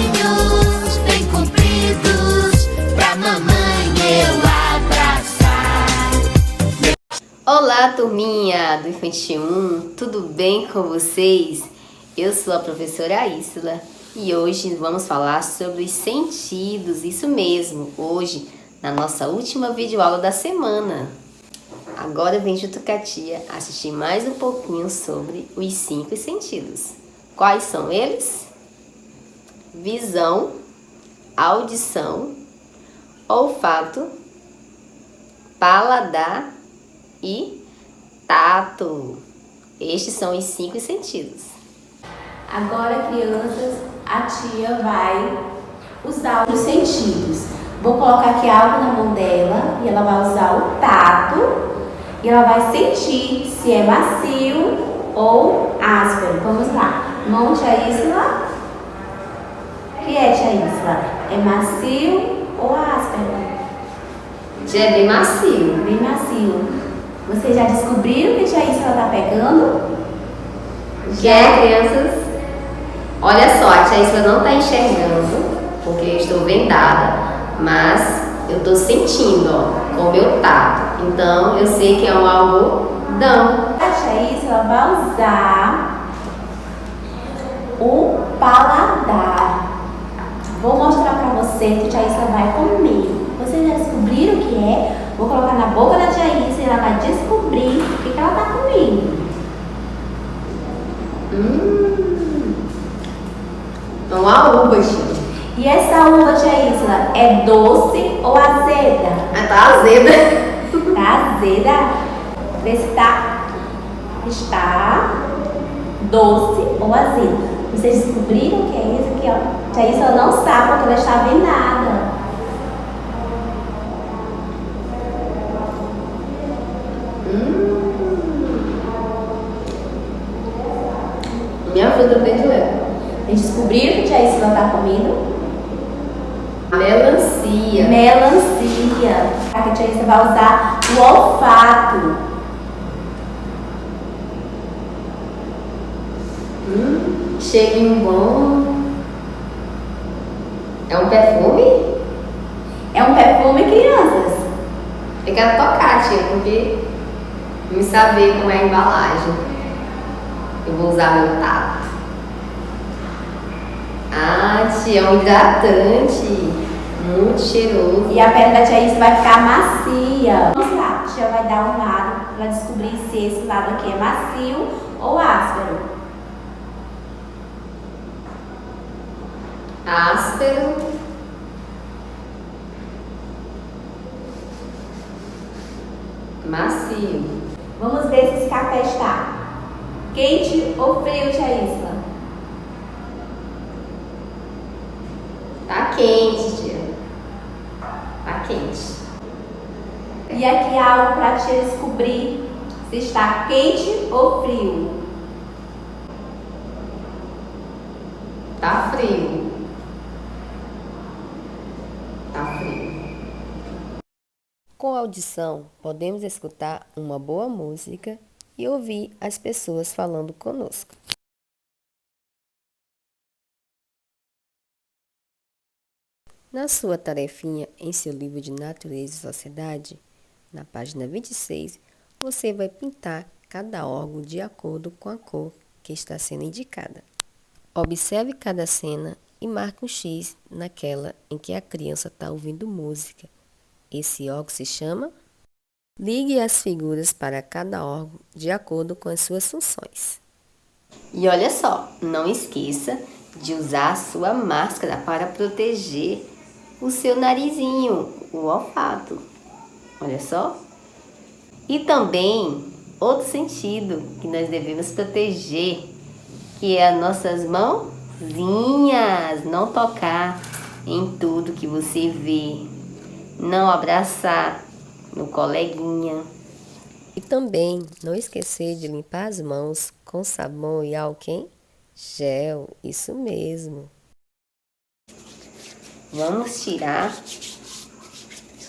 bracinhos bem compridos pra mamãe eu abraçar. Olá, turminha do Infantil 1, tudo bem com vocês? Eu sou a professora Isla e hoje vamos falar sobre os sentidos, isso mesmo, hoje na nossa última videoaula da semana. Agora vem junto com a tia assistir mais um pouquinho sobre os 5 sentidos. Quais são eles? Visão, audição, olfato, paladar e tato. Estes são os 5 sentidos. Agora, crianças, a tia vai usar os sentidos. Vou colocar aqui algo na mão dela e ela vai usar o tato e ela vai sentir se é macio ou áspero. Vamos lá. Mão, tia Isla. O que é, tia Isla? É macio ou áspero? Tia, é bem macio. Bem macio. Vocês já descobriram que a tia Isla está pegando? Já, crianças? Olha só, a tia Isla não está enxergando, porque eu estou vendada, mas eu estou sentindo, ó, com o meu tato. Então, eu sei que é um algodão. A tia Isla vai usar o paladar. Vou mostrar para você que a tia Isla vai comer. Vocês já descobriram o que é? Vou colocar na boca da tia Isla e ela vai descobrir o que ela está comendo. Uma uva, tia. E essa uva, tia Isla, é doce ou azeda? Ah, tá azeda. Tá azeda? Vê se está doce ou azeda. Vocês descobriram o que é isso aqui, ó? Tia Isla não sabe porque ela está vendada. Minha fruta predileta. Vocês descobriram que a tia Isla está comendo? Melancia. Melancia. A tia Isla vai usar o olfato. Cheirinho bom. É um perfume? É um perfume, crianças? Eu quero tocar, tia, porque me saber como é a embalagem. Eu vou usar meu tato. Ah, tia, é um hidratante. Muito cheiroso. E a pele da tia Isla vai ficar macia. Vamos lá, a tia vai dar um lado para descobrir se esse lado aqui é macio ou áspero. Áspero. Macio. Vamos ver se esse café está quente ou frio, tia Isla? Tá quente, tia. Tá quente. E aqui há algo para a tia descobrir se está quente ou frio. Tá frio. Tá frio. Com a audição, podemos escutar uma boa música e ouvir as pessoas falando conosco. Na sua tarefinha em seu livro de Natureza e Sociedade, na página 26, você vai pintar cada órgão de acordo com a cor que está sendo indicada. Observe cada cena e marque um X naquela em que a criança está ouvindo música. Esse órgão se chama? Ligue as figuras para cada órgão de acordo com as suas funções. E olha só, não esqueça de usar a sua máscara para proteger o seu narizinho, o olfato. Olha só. E também outro sentido que nós devemos proteger, que é as nossas mãozinhas. Não tocar em tudo que você vê. Não abraçar no coleguinha. E também não esquecer de limpar as mãos com sabão e álcool em gel. Isso mesmo. Vamos tirar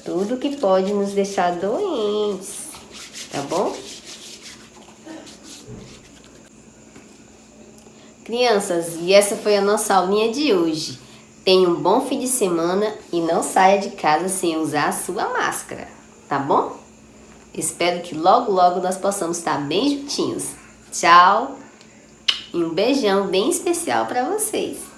tudo que pode nos deixar doentes, tá bom? Crianças, e essa foi a nossa aulinha de hoje. Tenha um bom fim de semana e não saia de casa sem usar a sua máscara, tá bom? Espero que logo nós possamos estar bem juntinhos. Tchau e um beijão bem especial para vocês.